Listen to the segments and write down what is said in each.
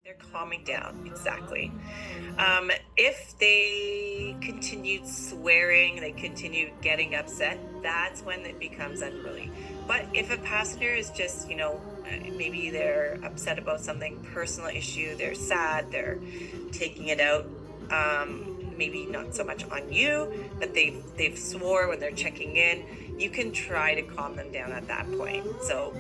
They're calming down, exactly. If they continued swearing, they continued getting upset, that's when it becomes unruly. But if a passenger is just, maybe they're upset about something personal issue, they're sad, they're taking it out, maybe not so much on you, but they've swore when they're checking in. You can try to calm them down at that point. So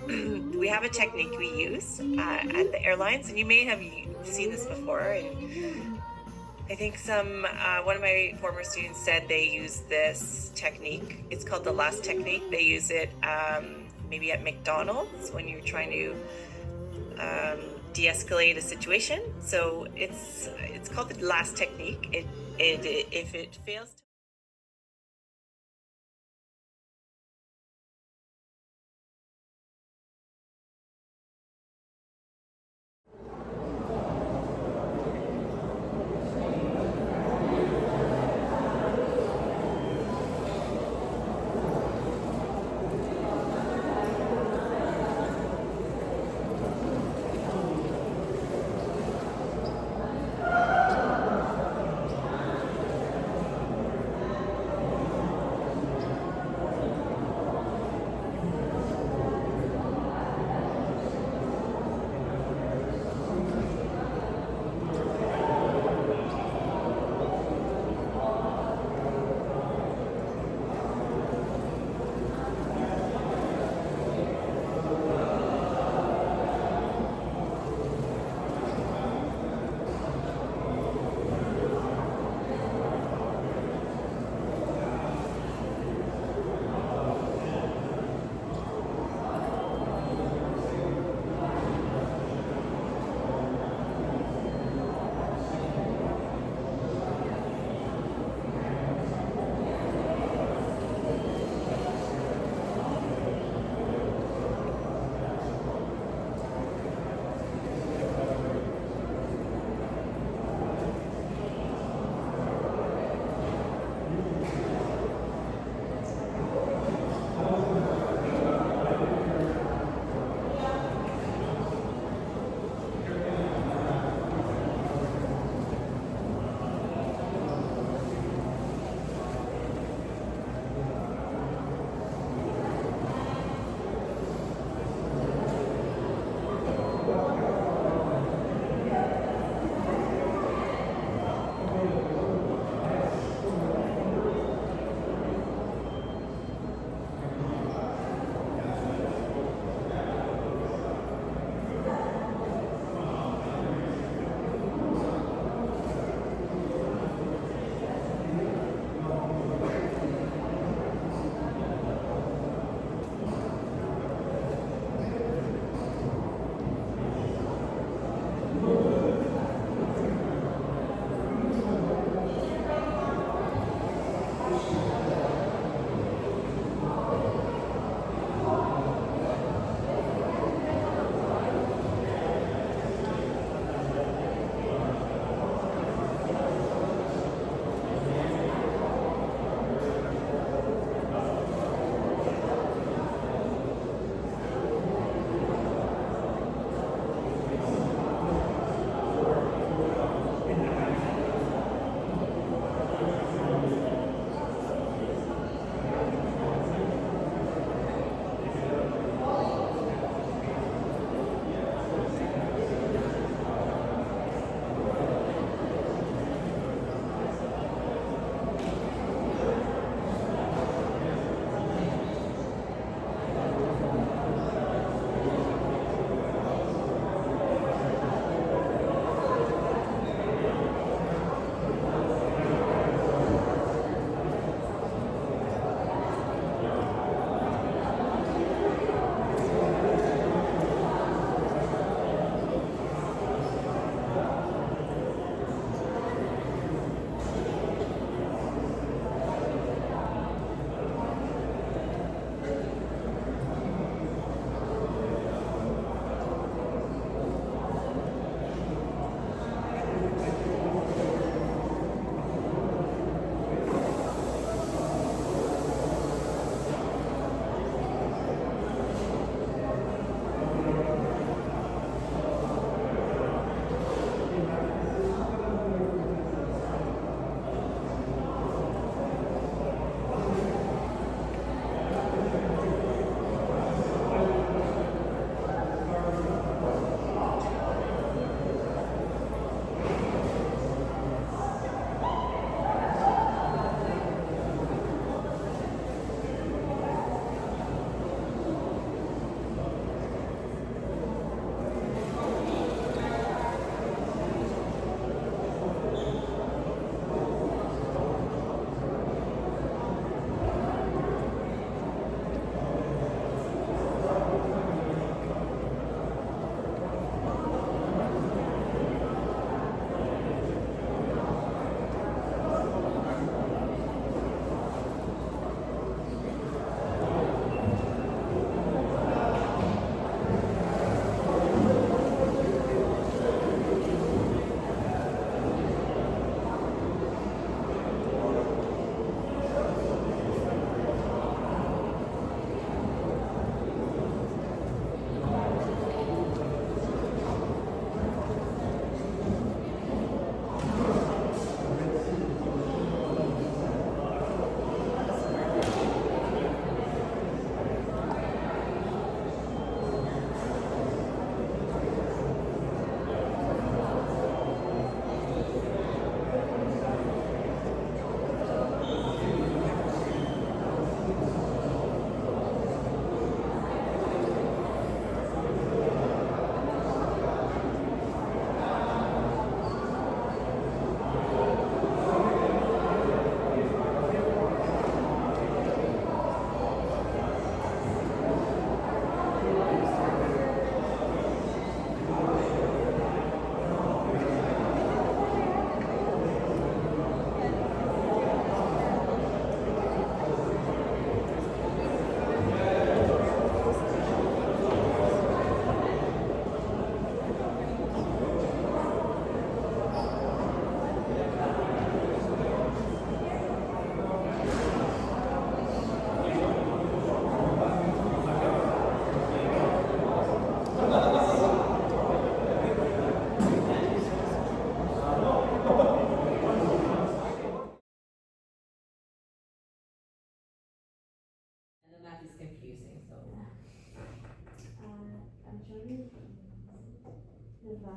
we have a technique we use at the airlines, and you may have seen this before. And I think one of my former students said they use this technique. It's called the last technique. They use it maybe at McDonald's when you're trying to de-escalate a situation. So it's called the last technique. It if it fails to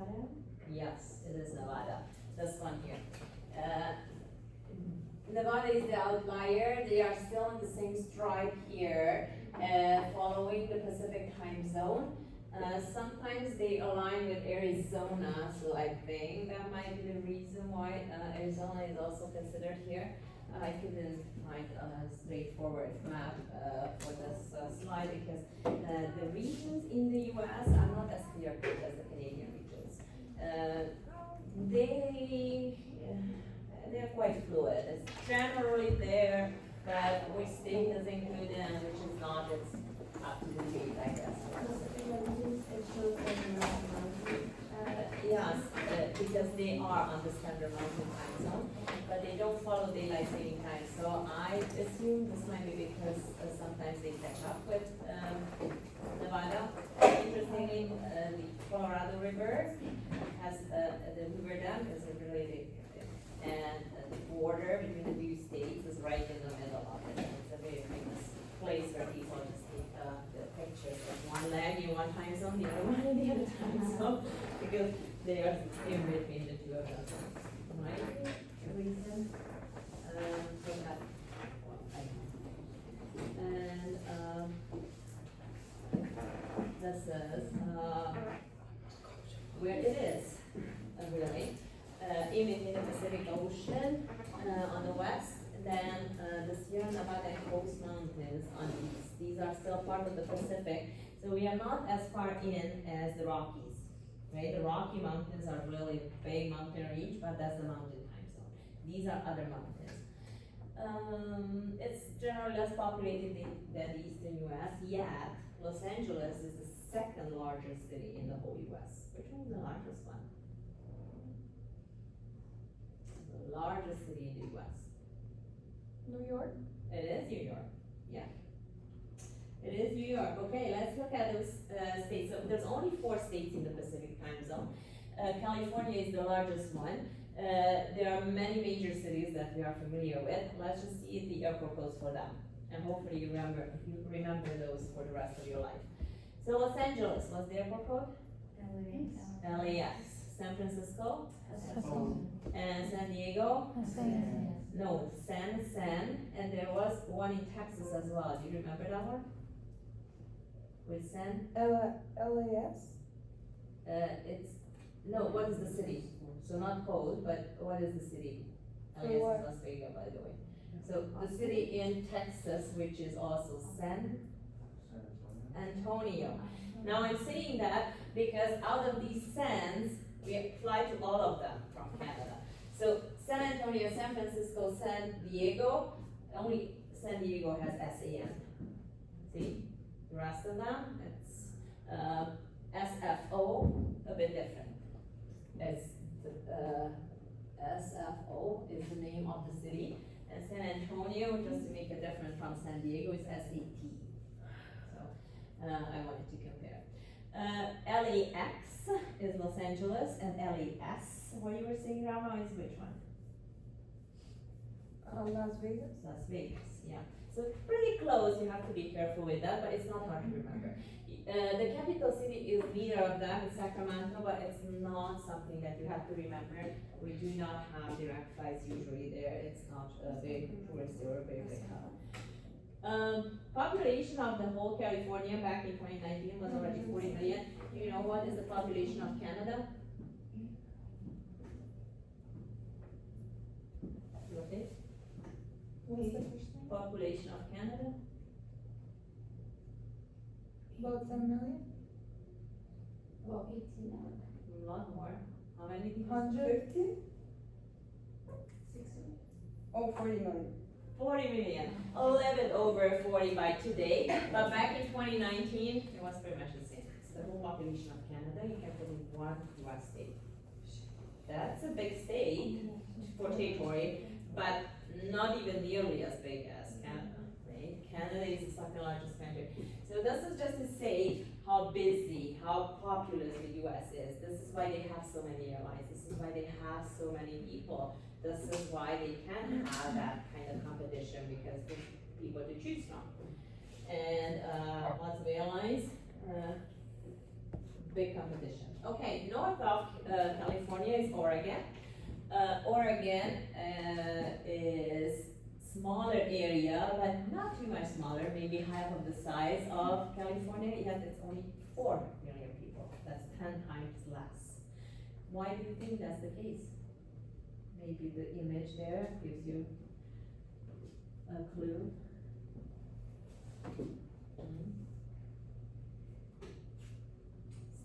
Nevada? Yes, it is Nevada. This one here. Nevada is the outlier. They are still in the same stripe here, following the Pacific time zone. Sometimes they align with Arizona, so I think that might be the reason why Arizona is also considered here. I couldn't find a straightforward map for this slide because the regions in the US are not as clear cut as the Canadian regions. They're quite fluid. It's generally there, but which state is included and which is not, it's up to debate, I guess. Yes, because they are on the standard mountain time zone, but they don't follow daylight saving time. So I assume this might be because sometimes they catch up with Nevada. Interestingly, the Colorado River has the river dam is related, and the border between the two states is right in the middle of it. It's a very famous place where people just take the pictures of one leg in one time zone, the other one in the other time zone, because they are in between the two of them. Might be a reason for that. And this is where it is, really. In the Pacific Ocean on the west, then the Sierra Nevada and Coast Mountains on the east. These are still part of the Pacific, so we are not as far in as the Rockies, right? The Rocky Mountains are really big mountain range, but that's the mountain time zone. These are other mountains. It's generally less populated than the eastern US, yet Los Angeles is the second largest city in the whole US. Which one is the largest one? The largest city in the US. New York? It is New York, yeah. It is New York. Okay, let's look at those states. So there's only 4 states in the Pacific time zone. California is the largest one. There are many major cities that we are familiar with. Let's just see the airport codes for them. And hopefully you remember those for the rest of your life. So Los Angeles, what's the airport code? LAX. San Francisco? And San Diego? No, San, and there was one in Texas as well. Do you remember that one? With San? LAS? What is the city? So not code, but what is the city? LAS is Las Vegas, by the way. So the city in Texas, which is also San Antonio. Now I'm saying that because out of these Sans, we fly to all of them from Canada. So San Antonio, San Francisco, San Diego, only San Diego has SAN. See? The rest of them, it's SFO, a bit different. It's SFO is the name of the city, and San Antonio, just to make it different from San Diego, is SAT. So I wanted to compare. LAX is Los Angeles, and LAS, what you were saying, Rama, is which one? Las Vegas? Las Vegas, yeah. So pretty close, you have to be careful with that, but it's not hard to remember. The capital city is neither of them, it's Sacramento, but it's not something that you have to remember. We do not have direct flights usually there, it's not a big tourist or a big hub. Population of the whole California back in 2019 was already 40 million. Do you know what is the population of Canada? Okay. What's the first name? Population of Canada? About 10 million? About 18 now. A lot more. How many did you say? 150? 60. Oh, 40 million. 40 million. A little bit over 40 by today, but back in 2019, it was pretty much the same. So the whole population of Canada, you can put in one US state. That's a big state for territory, but not even nearly as big as Canada, right? Canada is the second largest country. So this is just to say how busy, how populous the US is. This is why they have so many airlines. This is why they have so many people. This is why they can have that kind of competition, because there's people to choose from. And lots of airlines. big competition. Okay, north of California is Oregon. Oregon is smaller area, but not too much smaller, maybe half of the size of California, yet it's only 4 million people. That's 10 times less. Why do you think that's the case? Maybe the image there gives you a clue. It's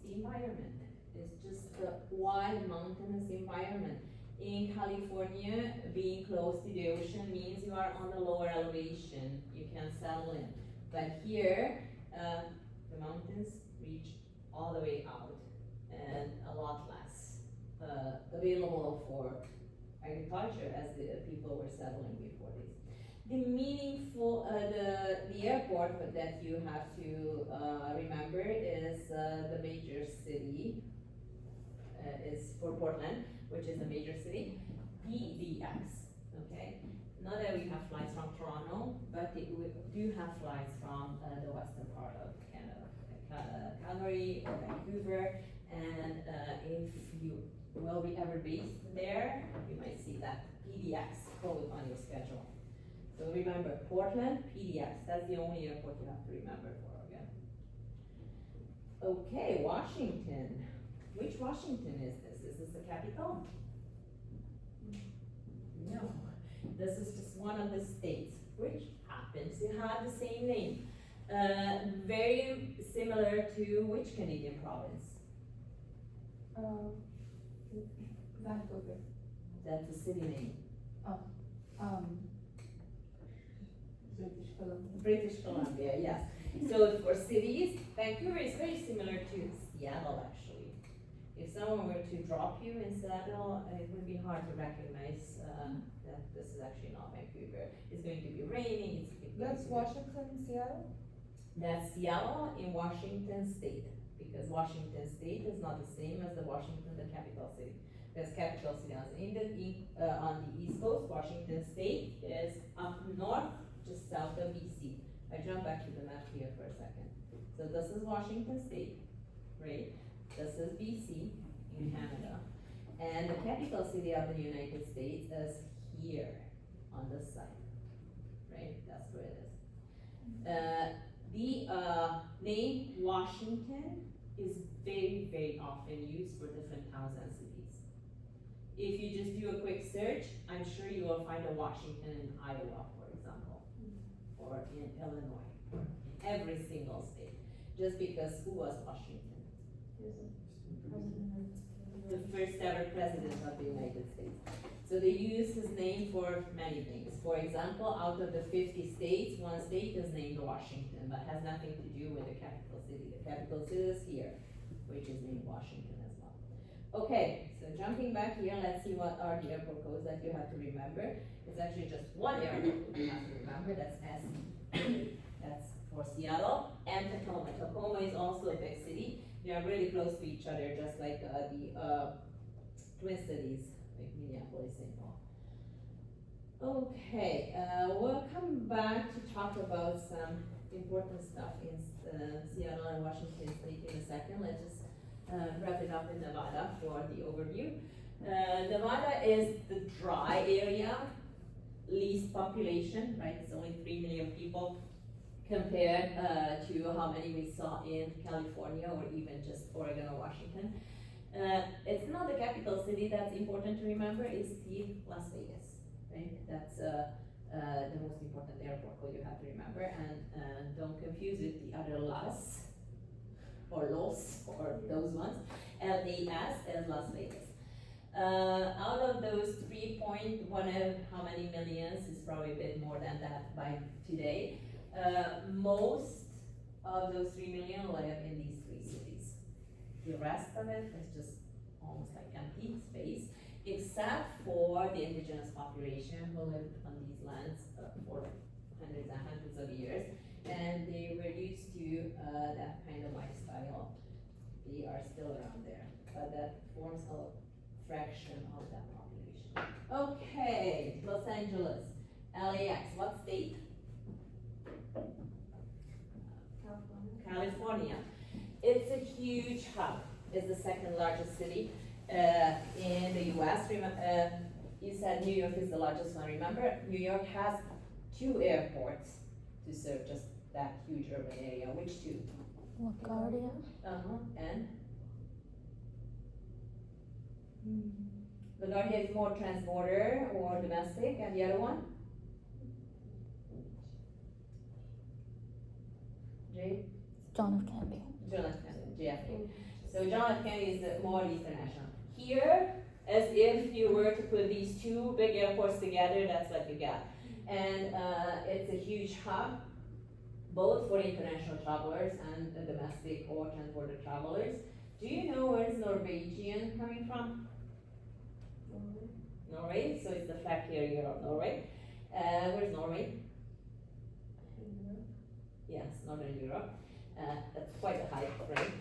the environment. It's just the wide mountainous environment. In California, being close to the ocean means you are on a lower elevation. You can settle in. But here, the mountains reach all the way out and a lot less available for agriculture as the people were settling before this. The meaningful, the airport that you have to remember is the major city is for Portland, which is a major city, PDX, okay? Not that we have flights from Toronto, but we do have flights from the western part of Canada, Calgary or Vancouver, and if you will be ever based there, you might see that PDX code on your schedule. So remember, Portland, PDX, that's the only airport you have to remember for again. Okay, Washington. Which Washington is this? Is this the capital? No, this is just one of the states, which happens to have the same name. Very similar to which Canadian province? Vancouver. That's the city name. British Columbia. British Columbia, yes. So for cities, Vancouver is very similar to Seattle actually. If someone were to drop you in Seattle, it would be hard to recognize that this is actually not Vancouver. It's going to be raining, That's Washington, Seattle? That's Seattle in Washington State, because Washington State is not the same as the Washington, the capital city. There's capital city on the East Coast. Washington State is up north, just south of BC. I jump back to the map here for a second. So this is Washington State, right? This is BC in Canada. And the capital city of the United States is here on this side, right? That's where it is. The name Washington is very, very often used for different towns and cities. If you just do a quick search, I'm sure you will find a Washington in Iowa, for example, or in Illinois, or in every single state, just because who was Washington? The first ever president of the United States. So they use his name for many things. For example, out of the 50 states, one state is named Washington, but has nothing to do with the capital city. The capital city is here, which is named Washington as well. Okay, so jumping back here, let's see what are the airport codes that you have to remember. It's actually just one airport code you have to remember, that's SE. That's for Seattle and Tacoma. Tacoma is also a big city. They are really close to each other, just like the Twin Cities, like Minneapolis, St. Paul. Okay, we'll come back to talk about some important stuff in Seattle and Washington State in a second. Let's just wrap it up in Nevada for the overview. Nevada is the dry area, least population, right? It's only 3 million people compared to how many we saw in California or even just Oregon or Washington. It's not the capital city that's important to remember, it's the Las Vegas, right? That's the most important airport code you have to remember, and don't confuse with the other Las or Los or those ones. LAS is Las Vegas. Out of those 3 point how many millions, is probably a bit more than that by today. Most of those 3 million live in these 3 cities. The rest of it is just almost like empty space, except for the indigenous population who lived on these lands for hundreds and hundreds of years, and they were used to that kind of lifestyle. They are still around there, but that forms a fraction of that population. Okay, Los Angeles, LAX, what state? California. It's a huge hub. It's the second largest city in the US. You said New York is the largest one. Remember, New York has 2 airports to serve just that huge urban area. Which 2? LaGuardia. And LaGuardia is more transborder or domestic, and the other one? Jay? John F. Kennedy. John F. Kennedy, JFK. So John F. Kennedy is more international. Here, as if you were to put these 2 big airports together, that's what you got. And it's a huge hub, both for international travelers and domestic or transborder travelers. Do you know where is Norwegian coming from? Norway, so it's the flag carrier of Norway. Where's Norway? Yes, Northern Europe. That's quite a hike, right?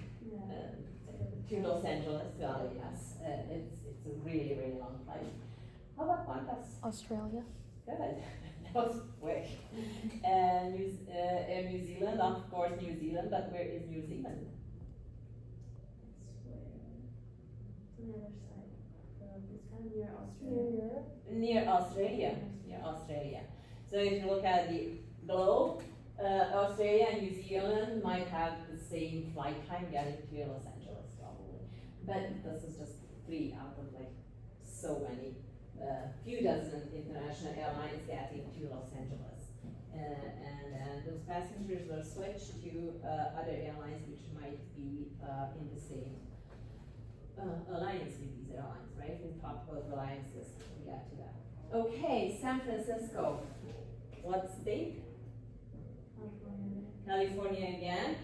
To Los Angeles, well, yes. It's a really, really long flight. How about Qantas? Australia. Good. That was quick. And New Zealand, of course, New Zealand, but where is New Zealand? It's kind of near Australia. Near Australia. Near Australia. So if you look at the globe, Australia and New Zealand might have the same flight time getting to Los Angeles, probably. But this is just 3 out of like so many, few dozen international airlines getting to Los Angeles. And those passengers will switch to other airlines which might be in the same alliance with these airlines, right? We talked about alliances, we got to that. Okay, San Francisco. What state? California again.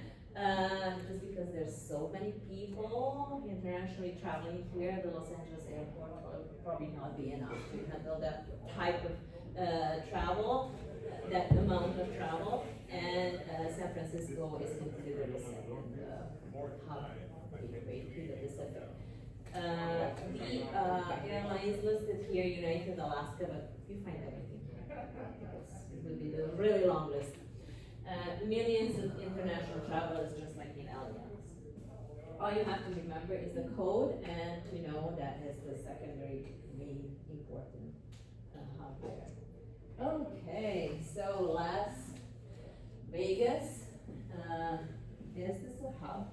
Just because there's so many people internationally traveling here, the Los Angeles airport will probably not be enough to handle that type of travel, that amount of travel. And San Francisco is considered the second hub gateway to the Pacific. The airlines listed here, United, Alaska, but you find everything here. It will be the really long list. Millions of international travelers, just like in Allianz. All you have to remember is the code and to know that is the secondary main important hub there. Okay, so Las Vegas. Is this a hub?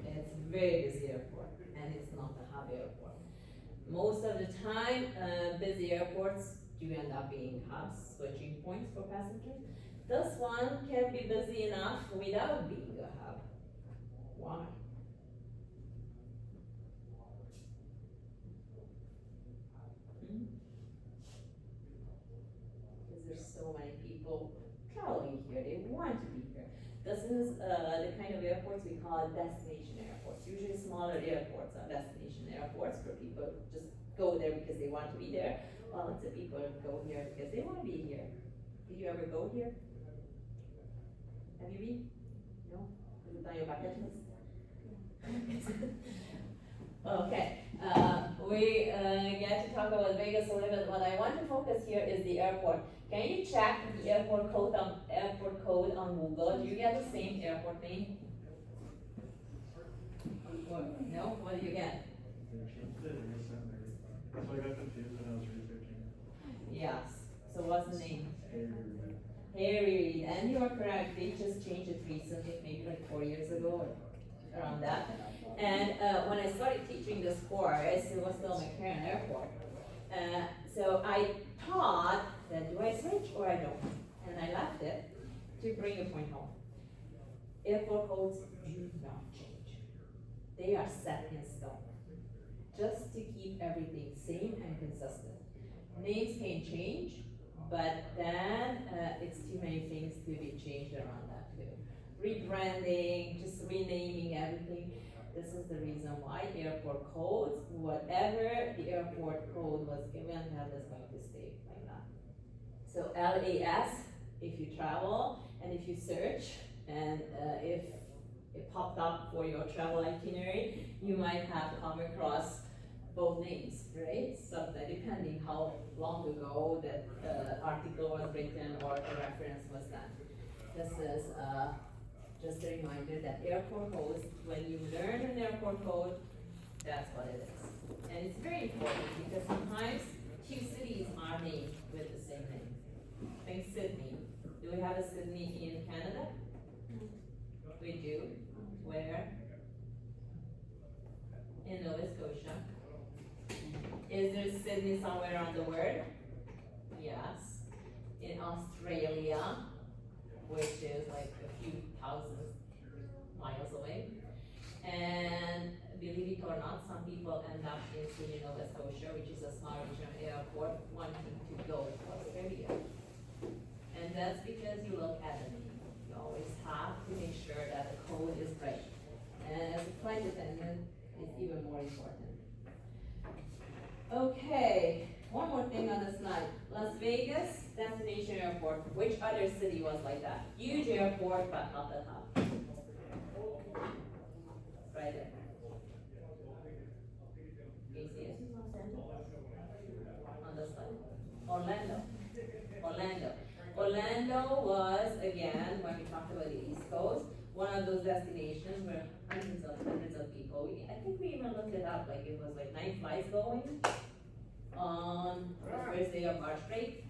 It's a very busy airport, and it's not a hub airport. Most of the time, busy airports do end up being hubs, switching points for passengers. This one can be busy enough without being a hub. Why? Because there's so many people traveling here, they want to be here. This is the kind of airports we call destination airports. Usually smaller airports are destination airports where people just go there because they want to be there. Well, lots of people go here because they want to be here. Did you ever go here? Have you been? No? Is it on your bucket list? Okay. We get to talk about Vegas a little bit. What I want to focus here is the airport. Can you check the airport code on Google? Do you get the same airport name? No? What do you get? So I got confused when I was researching it. Yes. So what's the name? Harry, and you are correct. They just changed it recently, maybe like 4 years ago, or around that. And when I started teaching this course, it was still McCarran Airport. So I thought that do I switch or I don't? And I left it to bring a point home. Airport codes do not change. They are set in stone, just to keep everything same and consistent. Names can change, but then it's too many things to be changed around that too. Rebranding, just renaming everything. This is the reason why airport codes, whatever the airport code was given, that is going to stay like that. So LAS, if you travel and if you search, and if it popped up for your travel itinerary, you might have come across both names, right? So that depending how long ago that article was written or the reference was understand. This is just a reminder that airport codes, when you learn an airport code, that's what it is. And it's very important because sometimes two cities are named with the same name. Think Sydney. Do we have a Sydney in Canada? We do. Where? In Nova Scotia. Is there Sydney somewhere on the world? Yes. In Australia, which is like a few thousand miles away. And believe it or not, some people end up in Sydney, Nova Scotia, which is a small regional airport, wanting to go to Australia. And that's because you look at the name. You always have to make sure that the code is right. And as a flight attendant, it's even more important. Okay, one more thing on the slide. Las Vegas, destination airport. Which other city was like that? Huge airport, but not the hub. Right there. Can you see it? On the slide. Orlando. Orlando was, again, when we talked about the East Coast, one of those destinations where hundreds of people, I think we even looked it up, like it was like 9 flights going on the first day of March break,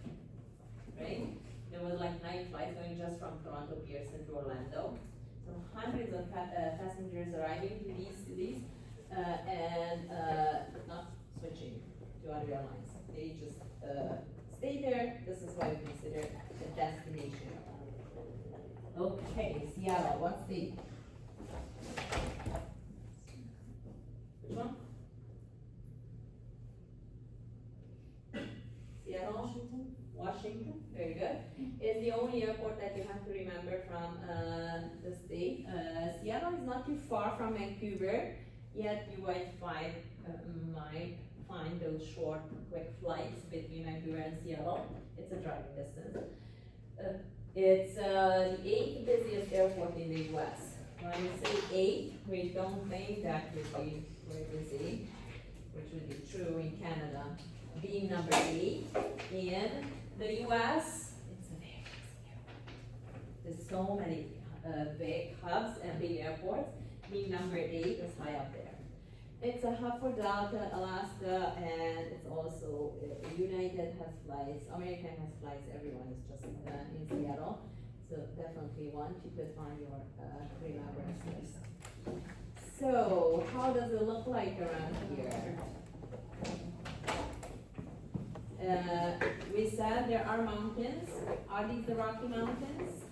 right? There was like 9 flights going just from Toronto Pearson to Orlando. So hundreds of passengers arriving to these cities and not switching to other airlines. They just stay there. This is why we consider it a destination. Okay, Seattle, what state? Which one? Seattle? Washington, very good. Is the only airport that you have to remember from the state. Seattle is not too far from Vancouver, yet you might find those short, quick flights between Vancouver and Seattle. It's a driving distance. It's the 8th busiest airport in the US. When we say 8, we don't think that would be very busy, which would be true in Canada. Being number 8 in the US, it's a very busy airport. There's so many big hubs and big airports. Being number 8 is high up there. It's a hub for Delta, Alaska, and it's also United has flights, American has flights, everyone is just in Seattle. So definitely one you could find your remembrance list. So how does it look like around here? We said there are mountains. Are these the Rocky Mountains?